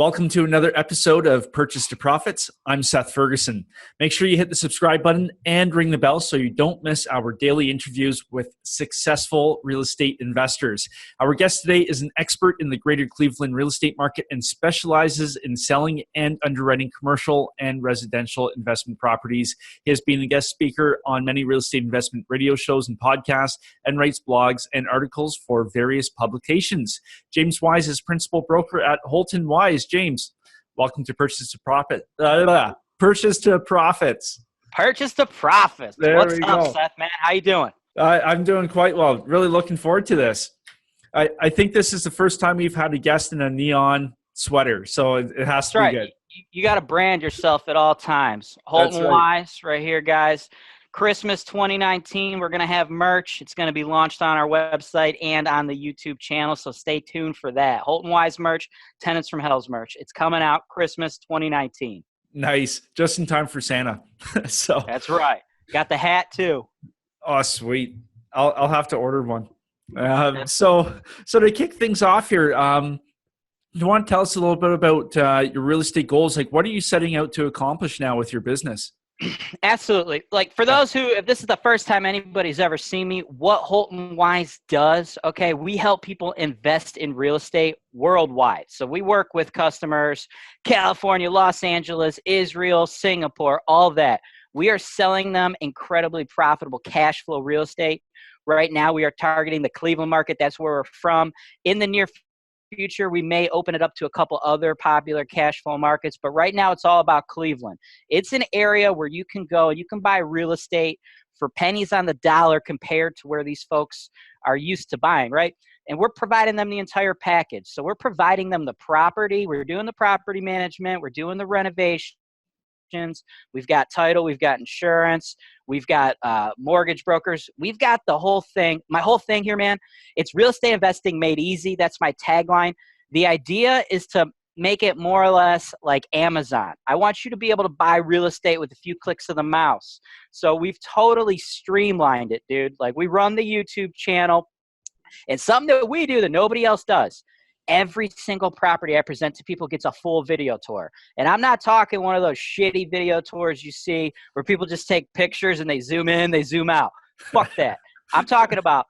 Welcome to another episode of Purchase to Profits. I'm Seth Ferguson. Make sure you hit the subscribe button and ring the bell so you don't miss our daily interviews with successful real estate investors. Our guest today is an expert in the greater Cleveland real estate market and specializes in selling and underwriting commercial and residential investment properties. He has been a guest speaker on many real estate investment radio shows and podcasts and writes blogs and articles for various publications. James Wise is principal broker at Holton Wise. James, welcome to Purchase to Profit. Purchase to Profits. Purchase to Profits. What's up, Seth, man? How you doing? I'm doing quite well. Really looking forward to this. I think this is the first time we've had a guest in a neon sweater, so it has to be good. You got to brand yourself at all times. Holton Wise right here, guys. Christmas 2019, we're going to have merch. It's going to be launched on our website and on the YouTube channel, so stay tuned for that. Holton Wise merch, Tenants from Hell's merch. It's coming out Christmas 2019. Nice. Just in time for Santa. So that's right. Got the hat too. Oh, sweet. I'll have to order one. So to kick things off here, you want to tell us a little bit about your real estate goals? Like, what are you setting out to accomplish now with your business? Absolutely. Like, for those who, if this is the first time anybody's ever seen me, what Holton Wise does, okay, we help people invest in real estate worldwide. So we work with customers, California, Los Angeles, Israel, Singapore, all that. We are selling them incredibly profitable cash flow real estate. Right now, we are targeting the Cleveland market. That's where we're from. In the near future, we may open it up to a couple other popular cash flow markets, but right now it's all about Cleveland. It's an area where you can go and you can buy real estate for pennies on the dollar compared to where these folks are used to buying, right? And we're providing them the entire package. So we're providing them the property, we're doing the property management, we're doing the renovations, we've got title, we've got insurance, we've got mortgage brokers, we've got the whole thing. My whole thing here, man, it's real estate investing made easy. That's my tagline. The idea is to make it more or less like Amazon. I want you to be able to buy real estate with a few clicks of the mouse. So we've totally streamlined it, dude. Like, we run the YouTube channel, and something that we do that nobody else does. Every single property I present to people gets a full video tour. And I'm not talking one of those shitty video tours you see where people just take pictures and they zoom in, they zoom out. Fuck that. I'm talking about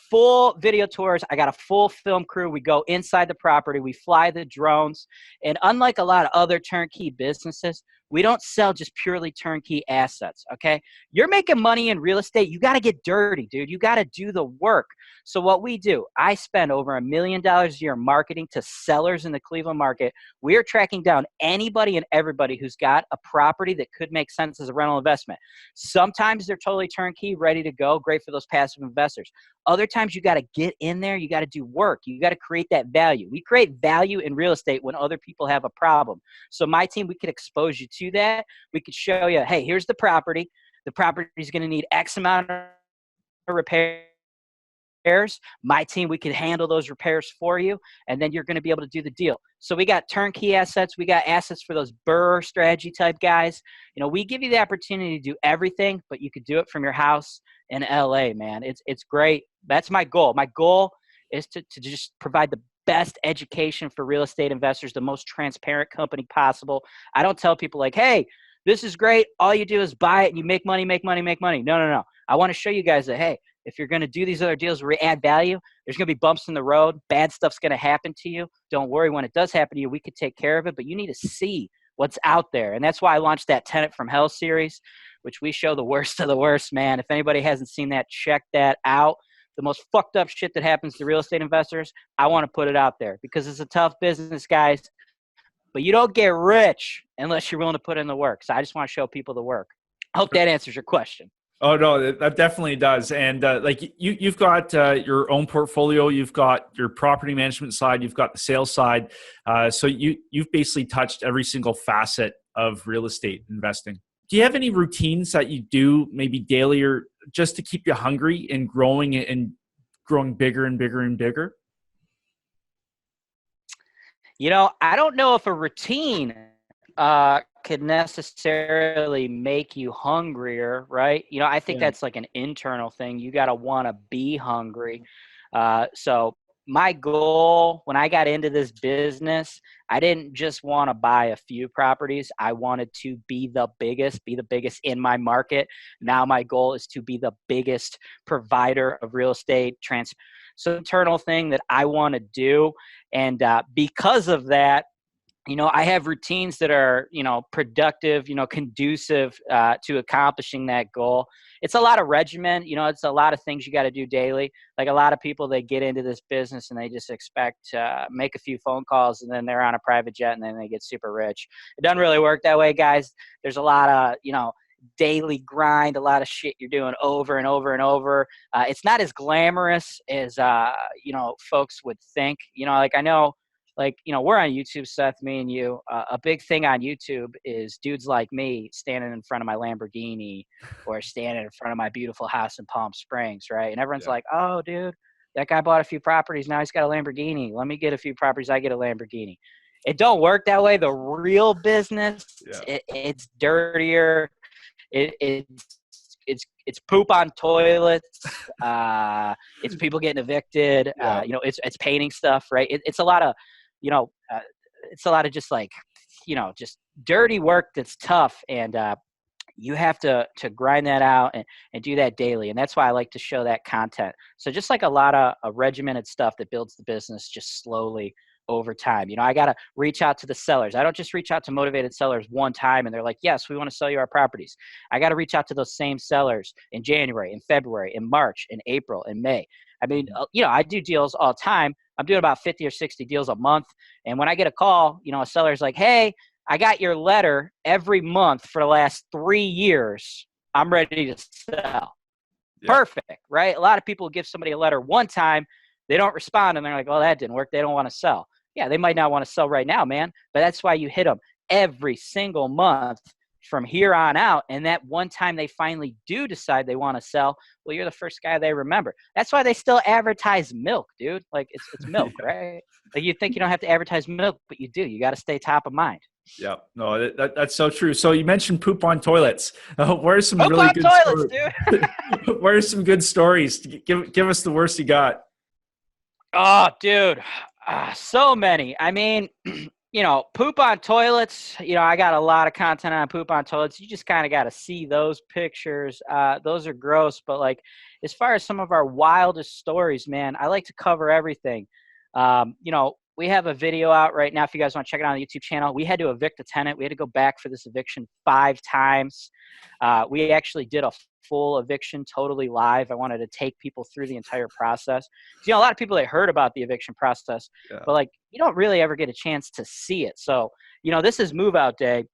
full video tours. I got a full film crew. We go inside the property. We fly the drones. And unlike a lot of other turnkey businesses, we don't sell just purely turnkey assets, okay? You're making money in real estate. You got to get dirty, dude. You got to do the work. So what we do, I spend over $1 million a year marketing to sellers in the Cleveland market. We are tracking down anybody and everybody who's got a property that could make sense as a rental investment. Sometimes they're totally turnkey, ready to go, great for those passive investors. Other times you got to get in there. You got to do work. You got to create that value. We create value in real estate when other people have a problem. So my team, we could expose you to that. We could show you, hey, here's the property. The property is going to need X amount of repairs. My team, we can handle those repairs for you, and then you're going to be able to do the deal. So we got turnkey assets. We got assets for those BRRRR strategy type guys. You know, we give you the opportunity to do everything, but you could do it from your house in LA, man. It's great. That's my goal. My goal is to just provide the best education for real estate investors, the most transparent company possible. I don't tell people like, hey, this is great. All you do is buy it and you make money, make money, make money. No. I want to show you guys that, hey, if you're going to do these other deals where we add value, there's going to be bumps in the road. Bad stuff's going to happen to you. Don't worry. When it does happen to you, we could take care of it, but you need to see what's out there. And that's why I launched that Tenant from Hell series, which we show the worst of the worst, man. If anybody hasn't seen that, check that out. The most fucked up shit that happens to real estate investors, I want to put it out there because it's a tough business, guys. But you don't get rich unless you're willing to put in the work. So I just want to show people the work. I hope that answers your question. Oh, no, that definitely does. And like you've got your own portfolio, you've got your property management side, you've got the sales side. So you've basically touched every single facet of real estate investing. Do you have any routines that you do maybe daily or just to keep you hungry and growing bigger and bigger and bigger? You know, I don't know if a routine could necessarily make you hungrier, right? You know, I think that's like an internal thing. You got to want to be hungry. So my goal when I got into this business, I didn't just want to buy a few properties. I wanted to be the biggest in my market. Now my goal is to be the biggest provider of real estate so internal thing that I want to do. And because of that, I have routines that are, productive, conducive to accomplishing that goal. It's a lot of regimen, it's a lot of things you got to do daily. Like a lot of people, they get into this business and they just expect to make a few phone calls and then they're on a private jet and then they get super rich. It doesn't really work that way, guys. There's a lot of, daily grind, a lot of shit you're doing over and over and over. It's not as glamorous as, folks would think. I know, we're on YouTube, Seth, me and you. A big thing on YouTube is dudes like me standing in front of my Lamborghini or standing in front of my beautiful house in Palm Springs, right? And everyone's like, oh, dude, that guy bought a few properties. Now he's got a Lamborghini. Let me get a few properties. I get a Lamborghini. It don't work that way. The real business, it's dirtier. It's poop on toilets. It's people getting evicted. It's painting stuff, right? It's a lot of, it's a lot of just just dirty work that's tough. And you have to grind that out and do that daily. And that's why I like to show that content. So just like a lot of regimented stuff that builds the business just slowly over time. I got to reach out to the sellers. I don't just reach out to motivated sellers one time and they're like, yes, we want to sell you our properties. I got to reach out to those same sellers in January, in February, in March, in April, in May. I mean, I do deals all the time. I'm doing about 50 or 60 deals a month. And when I get a call, a seller's like, hey, I got your letter every month for the last 3 years. I'm ready to sell. Yeah. Perfect, right? A lot of people give somebody a letter one time, they don't respond, and they're like, well, that didn't work. They don't want to sell. Yeah, they might not want to sell right now, man, but that's why you hit them every single month from here on out. And that one time they finally do decide they want to sell, well, you're the first guy they remember. That's why they still advertise milk, dude. Like it's milk, right? Like you think you don't have to advertise milk, but you do. You got to stay top of mind. Yeah, no, that's so true. So you mentioned poop on toilets. Where are some poop really on good toilets, stories? Dude. Where are some good stories? Give us the worst you got. Oh, dude, so many. I mean, poop on toilets. I got a lot of content on poop on toilets. You just kind of got to see those pictures. Those are gross, but as far as some of our wildest stories, man, I like to cover everything. We have a video out right now if you guys want to check it out on the YouTube channel. We had to evict a tenant. We had to go back for this eviction 5 times. We actually did a full eviction totally live. I wanted to take people through the entire process. A lot of people, they heard about the eviction process, but you don't really ever get a chance to see it. So, this is move out day.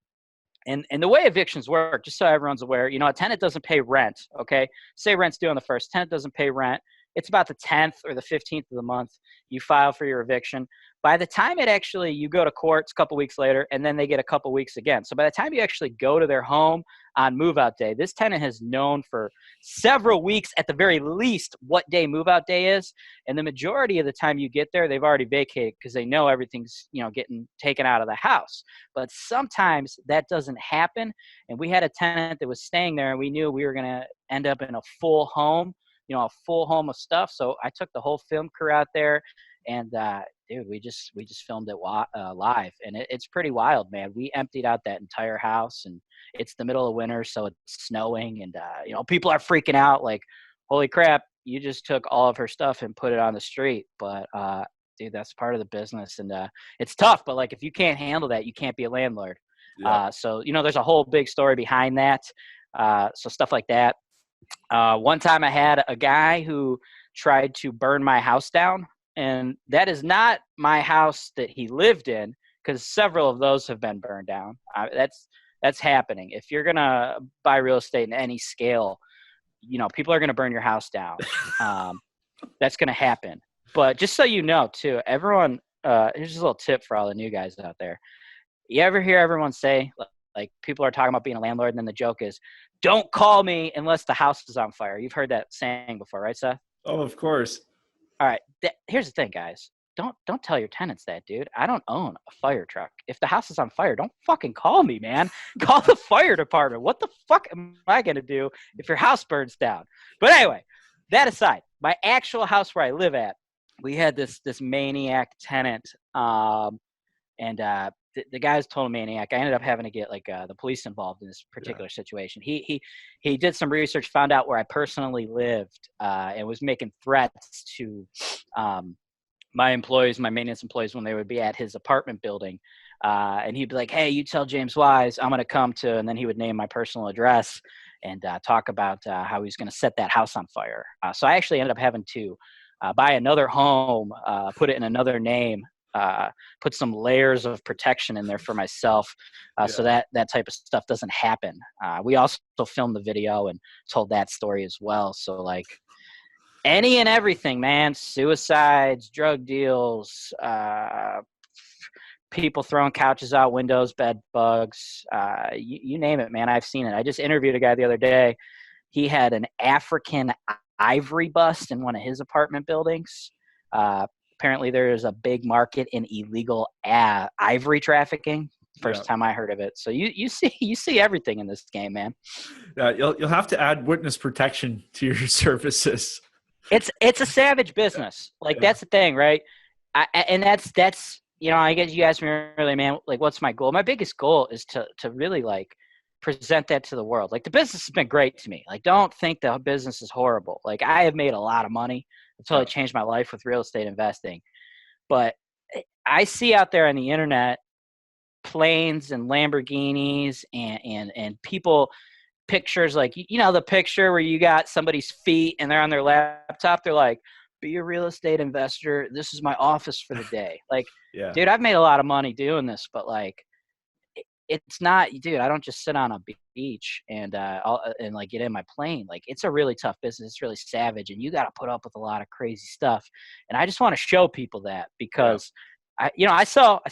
And the way evictions work, just so everyone's aware, a tenant doesn't pay rent, okay? Say rent's due on the 1st. Tenant doesn't pay rent. It's about the 10th or the 15th of the month. You file for your eviction. By the time you go to court, it's a couple weeks later, and then they get a couple weeks again. So by the time you actually go to their home on move-out day, this tenant has known for several weeks at the very least what day move-out day is. And the majority of the time you get there, they've already vacated because they know everything's getting taken out of the house. But sometimes that doesn't happen. And we had a tenant that was staying there, and we knew we were going to end up in a full home. A full home of stuff. So I took the whole film crew out there, and dude, we just filmed it live, and it's pretty wild, man. We emptied out that entire house, and it's the middle of winter, so it's snowing, and people are freaking out, like, holy crap, you just took all of her stuff and put it on the street. But dude, that's part of the business, and it's tough. But if you can't handle that, you can't be a landlord. Yeah. So there's a whole big story behind that. So stuff like that. One time I had a guy who tried to burn my house down, and that is not my house that he lived in, because several of those have been burned down. That's happening. If you're going to buy real estate in any scale, people are going to burn your house down. That's going to happen. But just so you know, too, everyone, here's just a little tip for all the new guys out there. You ever hear everyone say, like people are talking about being a landlord, and then the joke is, don't call me unless the house is on fire. You've heard that saying before, right, Seth? Oh, of course. All right. Here's the thing, guys. Don't tell your tenants that, dude. I don't own a fire truck. If the house is on fire, don't fucking call me, man. Call the fire department. What the fuck am I going to do if your house burns down? But anyway, that aside, my actual house where I live at, we had this maniac tenant, and the guy was total maniac. I ended up having to get like the police involved in this particular situation. He did some research, found out where I personally lived, and was making threats to my employees, my maintenance employees, when they would be at his apartment building. And he'd be like, "Hey, you tell James Wise I'm going to come to," and then he would name my personal address and talk about how he's going to set that house on fire. So I actually ended up having to buy another home, put it in another name, put some layers of protection in there for myself, so that type of stuff doesn't happen. We also filmed the video and told that story as well. So like any and everything, man, suicides, drug deals, people throwing couches out windows, bed bugs, you name it, man. I've seen it. I just interviewed a guy the other day. He had an African ivory bust in one of his apartment buildings. Apparently there is a big market in illegal ivory trafficking. First time I heard of it. So you see everything in this game, man. Yeah, you'll have to add witness protection to your services. It's a savage business. Like that's the thing, right? And that's I guess you asked me earlier, man, like what's my goal? My biggest goal is to really like present that to the world. Like the business has been great to me. Like don't think the business is horrible. Like I have made a lot of money. It's totally changed my life with real estate investing. But I see out there on the internet planes and Lamborghinis and people pictures like the picture where you got somebody's feet and they're on their laptop. They're like, "Be a real estate investor. This is my office for the day." Like, dude, I've made a lot of money doing this, but like, it's not, dude. I don't just sit on a beach and like get in my plane. Like, it's a really tough business. It's really savage, and you got to put up with a lot of crazy stuff. And I just want to show people that because. I sell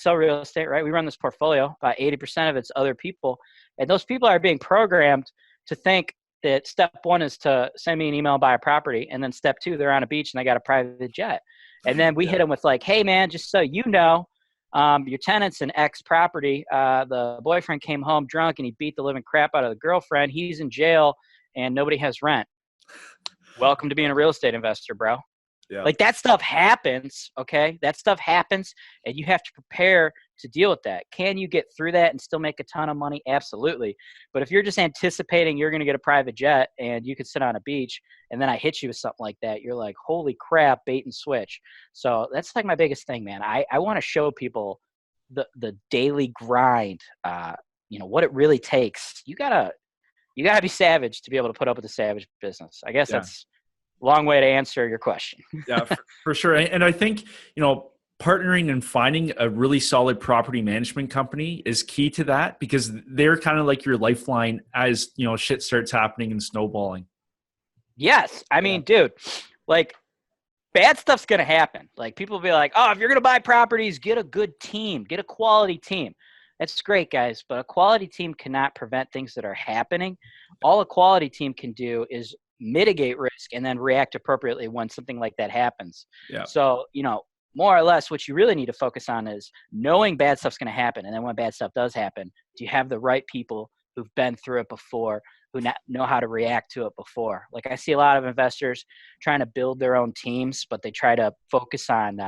real estate, right? We run this portfolio. About 80% of it's other people. And those people are being programmed to think that step one is to send me an email, buy a property. And then step two, they're on a beach and they got a private jet. And then we hit them with like, "Hey man, just so you know, your tenant's an X property. The boyfriend came home drunk and he beat the living crap out of the girlfriend. He's in jail and nobody has rent. Welcome to being a real estate investor, bro." Yeah. Like that stuff happens, okay? That stuff happens, and you have to prepare to deal with that. Can you get through that and still make a ton of money? Absolutely. But if you're just anticipating you're going to get a private jet and you could sit on a beach, and then I hit you with something like that, you're like, holy crap, bait and switch. So that's like my biggest thing, man. I want to show people the daily grind, what it really takes. You gotta be savage to be able to put up with a savage business. I guess that's long way to answer your question. Yeah, for sure. And I think, partnering and finding a really solid property management company is key to that because they're kind of like your lifeline as, shit starts happening and snowballing. Yes. I mean, dude, like bad stuff's going to happen. Like people will be like, "Oh, if you're going to buy properties, get a good team, get a quality team." That's great, guys. But a quality team cannot prevent things that are happening. All a quality team can do is mitigate risk and then react appropriately when something like that happens. Yeah. So, more or less what you really need to focus on is knowing bad stuff's going to happen. And then when bad stuff does happen, do you have the right people who've been through it before, who know how to react to it before? Like I see a lot of investors trying to build their own teams, but they try to focus on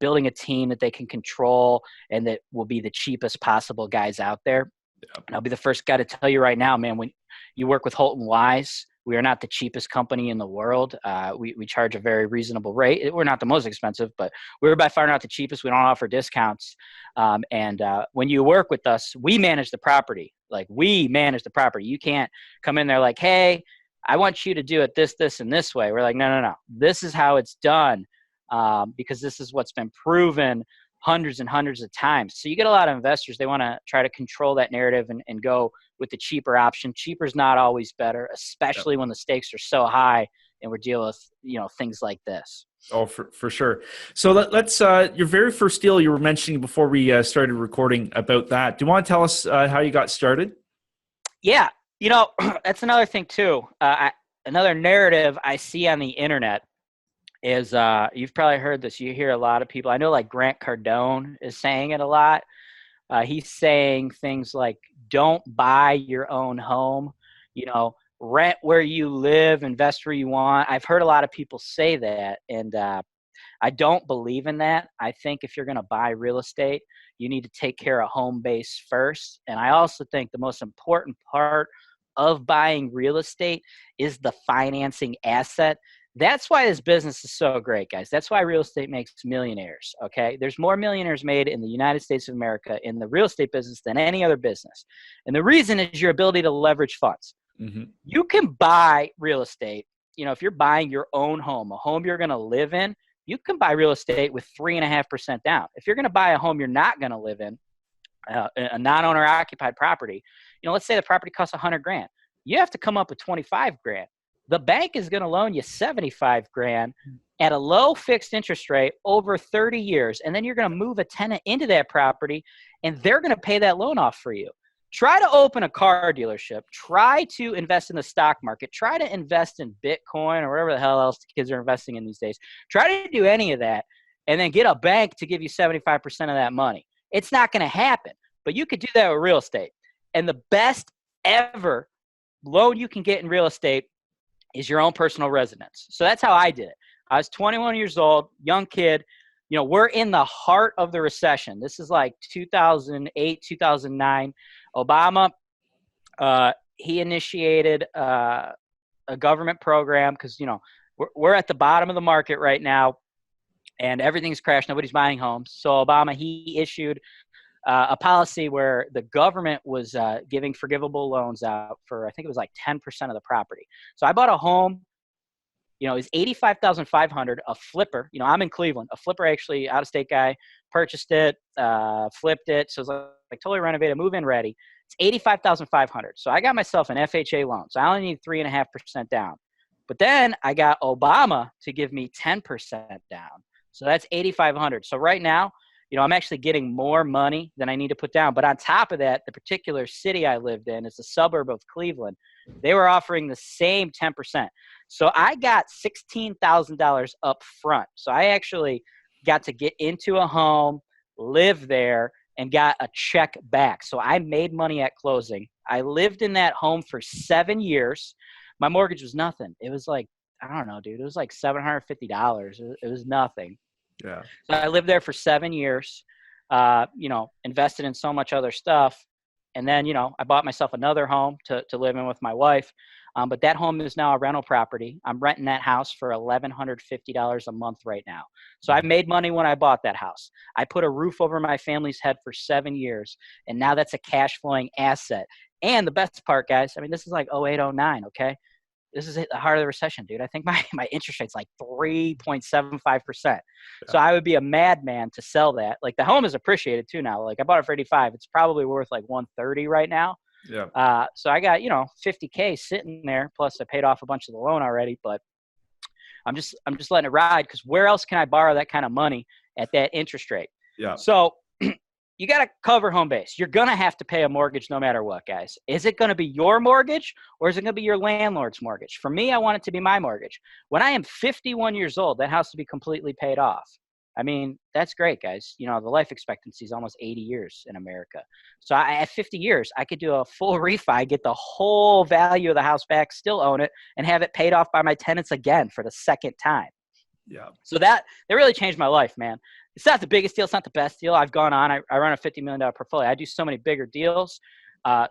building a team that they can control and that will be the cheapest possible guys out there. Yeah. And I'll be the first guy to tell you right now, man, when you work with Holton Wise, we are not the cheapest company in the world. We charge a very reasonable rate. We're not the most expensive, but we're by far not the cheapest. We don't offer discounts. And when you work with us, we manage the property. Like we manage the property. You can't come in there like, "Hey, I want you to do it this, and this way." We're like, no. This is how it's done because this is what's been proven hundreds and hundreds of times. So you get a lot of investors, they want to try to control that narrative and go with the cheaper option. Cheaper is not always better, especially when the stakes are so high and we're dealing with, things like this. Oh, for sure. So let's, your very first deal you were mentioning before we started recording about that. Do you want to tell us how you got started? Yeah. That's another thing too. Another narrative I see on the internet is you've probably heard this. You hear a lot of people. I know like Grant Cardone is saying it a lot. He's saying things like, "Don't buy your own home, rent where you live, invest where you want." I've heard a lot of people say that. And I don't believe in that. I think if you're going to buy real estate, you need to take care of home base first. And I also think the most important part of buying real estate is the financing asset. That's why this business is so great, guys. That's why real estate makes millionaires, okay? There's more millionaires made in the United States of America in the real estate business than any other business. And the reason is your ability to leverage funds. Mm-hmm. You can buy real estate. If you're buying your own home, a home you're going to live in, you can buy real estate with 3.5% down. If you're going to buy a home you're not going to live in, a non-owner occupied property, let's say the property costs $100,000. You have to come up with $25,000. The bank is going to loan you $75,000 at a low fixed interest rate over 30 years. And then you're going to move a tenant into that property and they're going to pay that loan off for you. Try to open a car dealership. Try to invest in the stock market. Try to invest in Bitcoin or whatever the hell else the kids are investing in these days. Try to do any of that and then get a bank to give you 75% of that money. It's not going to happen, but you could do that with real estate. And the best ever loan you can get in real estate is your own personal residence. So that's how I did it. I was 21 years old, young kid. We're in the heart of the recession. This is like 2008, 2009. Obama, he initiated a government program because, we're at the bottom of the market right now and everything's crashed. Nobody's buying homes. So Obama, he issued a policy where the government was giving forgivable loans out for, I think it was like 10% of the property. So I bought a home, it was $85,500, a flipper. I'm in Cleveland. A flipper, actually, out-of-state guy, purchased it, flipped it. So it was like totally renovated, move-in ready. It's $85,500. So I got myself an FHA loan. So I only need 3.5% down. But then I got Obama to give me 10% down. So that's $8,500. So right now, I'm actually getting more money than I need to put down. But on top of that, the particular city I lived in is a suburb of Cleveland. They were offering the same 10%. So I got $16,000 up front. So I actually got to get into a home, live there, and got a check back. So I made money at closing. I lived in that home for 7 years. My mortgage was nothing. It was like, I don't know, dude. It was like $750. It was nothing. Yeah. So I lived there for 7 years, invested in so much other stuff. And then, I bought myself another home to live in with my wife. But that home is now a rental property. I'm renting that house for $1,150 a month right now. So I made money when I bought that house. I put a roof over my family's head for 7 years. And now that's a cash flowing asset. And the best part, guys, this is like 08, 09, okay? This is the heart of the recession, dude. I think my interest rate's like 3.75%. Yeah. So I would be a madman to sell that. Like the home is appreciated too now. Like I bought it for 85. It's probably worth like 130 right now. Yeah. So I got, $50K sitting there. Plus I paid off a bunch of the loan already, but I'm just letting it ride because where else can I borrow that kind of money at that interest rate? Yeah. So you got to cover home base. You're going to have to pay a mortgage no matter what, guys. Is it going to be your mortgage or is it going to be your landlord's mortgage? For me, I want it to be my mortgage. When I am 51 years old, that house to be completely paid off. That's great, guys. The life expectancy is almost 80 years in America. So at 50 years, I could do a full refi, get the whole value of the house back, still own it, and have it paid off by my tenants again for the second time. Yeah. So that really changed my life, man. It's not the biggest deal. It's not the best deal. I've gone on. I run a $50 million portfolio. I do so many bigger deals.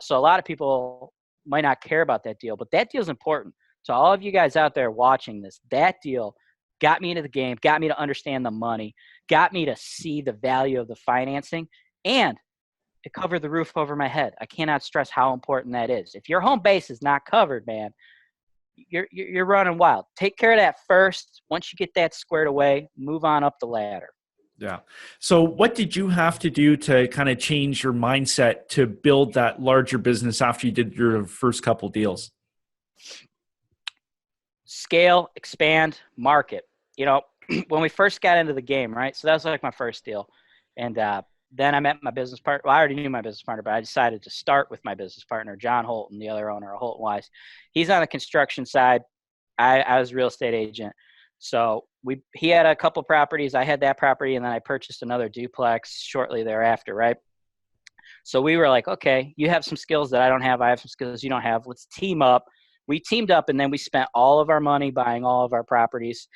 So a lot of people might not care about that deal, but that deal is important. So all of you guys out there watching this, that deal got me into the game, got me to understand the money, got me to see the value of the financing, and it covered the roof over my head. I cannot stress how important that is. If your home base is not covered, man, you're running wild. Take care of that first. Once you get that squared away, move on up the ladder. Yeah. So what did you have to do to kind of change your mindset to build that larger business after you did your first couple deals? Scale, expand, market. When we first got into the game, right? So that was like my first deal. And then I met my business partner. Well, I already knew my business partner, but I decided to start with my business partner, John Holton, the other owner of Holton Wise. He's on the construction side. I was a real estate agent. So he had a couple properties. I had that property, and then I purchased another duplex shortly thereafter, right? So we were like, okay, you have some skills that I don't have. I have some skills you don't have. Let's team up. We teamed up, and then we spent all of our money buying all of our properties.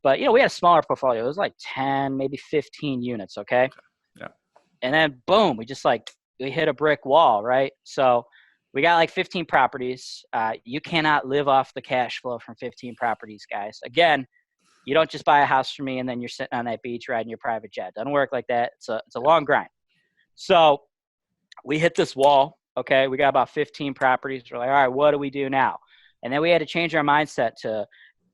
But, we had a smaller portfolio. It was like 10, maybe 15 units, okay? Yeah. And then, boom, we hit a brick wall, right? So we got like 15 properties. You cannot live off the cash flow from 15 properties, guys. Again, you don't just buy a house from me and then you're sitting on that beach riding your private jet. It doesn't work like that. It's a long grind. So we hit this wall, okay? We got about 15 properties. We're like, all right, what do we do now? And then we had to change our mindset to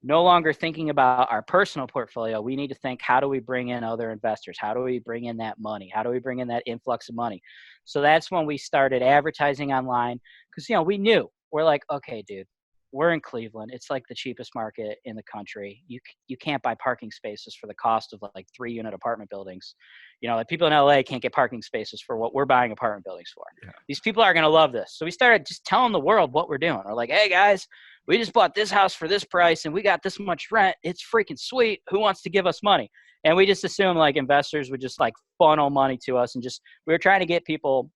no longer thinking about our personal portfolio. We need to think, how do we bring in other investors? How do we bring in that money? How do we bring in that influx of money? So that's when we started advertising online because, we knew. We're like, okay, dude, we're in Cleveland. It's like the cheapest market in the country. You can't buy parking spaces for the cost of like 3-unit apartment buildings. Like people in LA can't get parking spaces for what we're buying apartment buildings for. Yeah. These people are going to love this. So we started just telling the world what we're doing. We're like, hey guys, we just bought this house for this price and we got this much rent. It's freaking sweet. Who wants to give us money? And we just assumed like investors would just like funnel money to us and we were trying to get people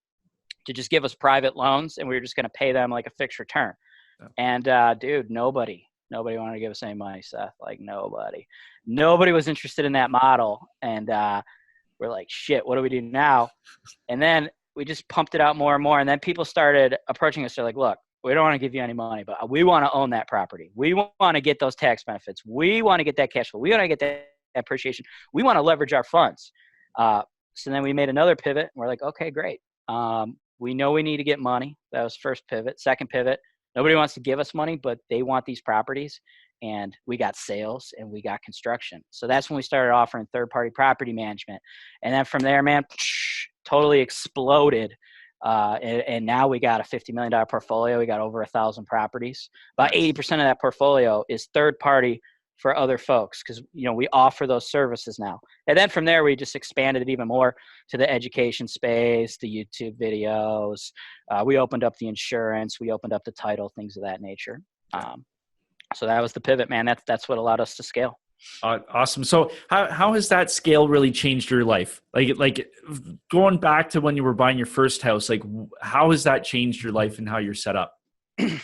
to just give us private loans and we were just going to pay them like a fixed return. Yeah. And dude, nobody wanted to give us any money, Seth. Like nobody was interested in that model. And we're like, shit, what do we do now? And then we just pumped it out more and more. And then people started approaching us. They're like, look, we don't want to give you any money, but we want to own that property. We want to get those tax benefits. We want to get that cash flow. We want to get that appreciation. We want to leverage our funds. So then we made another pivot. And we're like, okay, great. We know we need to get money. That was first pivot. Second pivot, nobody wants to give us money, but they want these properties. And we got sales and we got construction. So that's when we started offering third-party property management. And then from there, man, totally exploded. And now we got a $50 million portfolio. We got over 1,000 properties. About 80% of that portfolio is third-party for other folks because, we offer those services now. And then from there, we just expanded it even more to the education space, the YouTube videos. We opened up the insurance. We opened up the title, things of that nature. So that was the pivot, man. That's what allowed us to scale. Awesome. So how has that scale really changed your life? Like going back to when you were buying your first house, like how has that changed your life and how you're set up?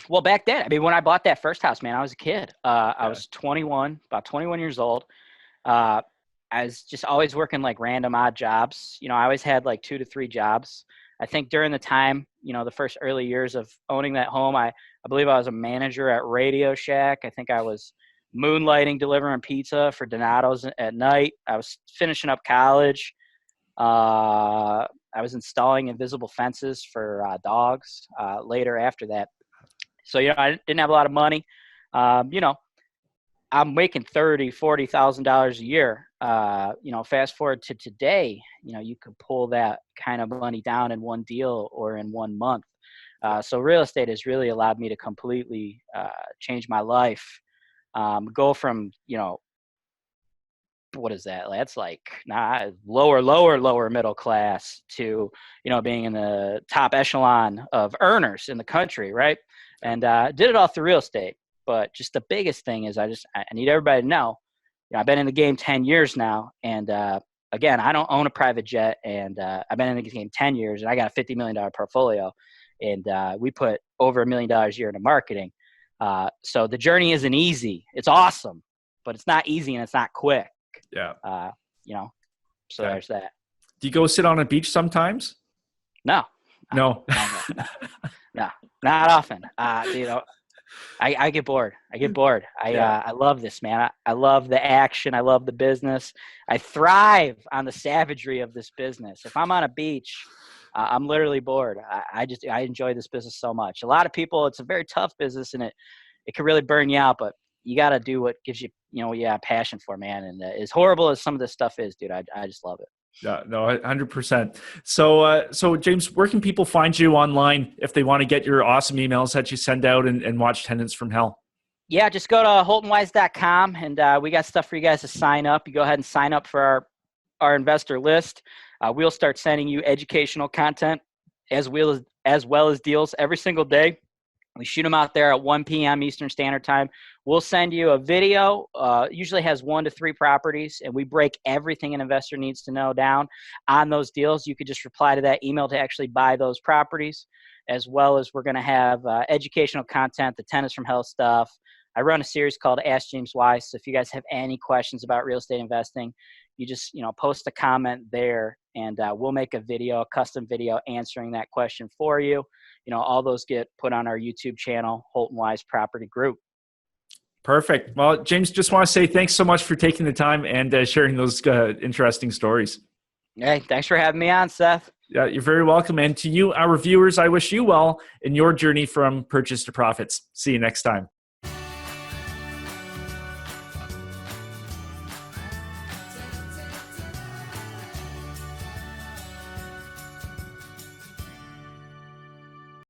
Well, back then, when I bought that first house, man, I was a kid. I was 21, about 21 years old. I was just always working like random odd jobs. I always had like 2 to 3 jobs. I think during the time, the first early years of owning that home, I believe I was a manager at Radio Shack. I think I was moonlighting, delivering pizza for Donato's at night. I was finishing up college. I was installing invisible fences for dogs later after that. So, I didn't have a lot of money. I'm making $30,000, $40,000 a year. Fast forward to today, you could pull that kind of money down in one deal or in 1 month. So real estate has really allowed me to completely change my life. Go from, what is that? That's like lower middle class to, being in the top echelon of earners in the country. Right. And did it all through real estate. But just the biggest thing is I need everybody to know, I've been in the game 10 years now. And again, I don't own a private jet and I've been in the game 10 years and I got a $50 million portfolio and we put over $1 million a year into marketing. So the journey isn't easy. It's awesome, but it's not easy and it's not quick. Yeah. So there's that. Do you go sit on a beach sometimes? No. No, not often. I get bored. I love this, man. I love the action. I love the business. I thrive on the savagery of this business. If I'm on a beach, I'm literally bored. I enjoy this business so much. A lot of people, it's a very tough business and it can really burn you out, but you got to do what gives you, passion for, man. And as horrible as some of this stuff is, dude, I just love it. Yeah, no, 100%. So James, where can people find you online if they want to get your awesome emails that you send out and watch Tenants from Hell? Yeah, just go to holtonwise.com and we got stuff for you guys to sign up. You go ahead and sign up for our investor list. We'll start sending you educational content as well as deals every single day. We shoot them out there at 1 p.m. Eastern Standard Time. We'll send you a video, usually has 1 to 3 properties, and we break everything an investor needs to know down on those deals. You could just reply to that email to actually buy those properties, as well as we're going to have educational content, the Tenants from Hell stuff, I run a series called Ask James Wise. So if you guys have any questions about real estate investing, you just, post a comment there, and we'll make a custom video answering that question for you. All those get put on our YouTube channel, Holton Wise Property Group. Perfect. Well, James, just want to say thanks so much for taking the time and sharing those interesting stories. Hey, thanks for having me on, Seth. Yeah, you're very welcome. And to you, our viewers, I wish you well in your journey from purchase to profits. See you next time.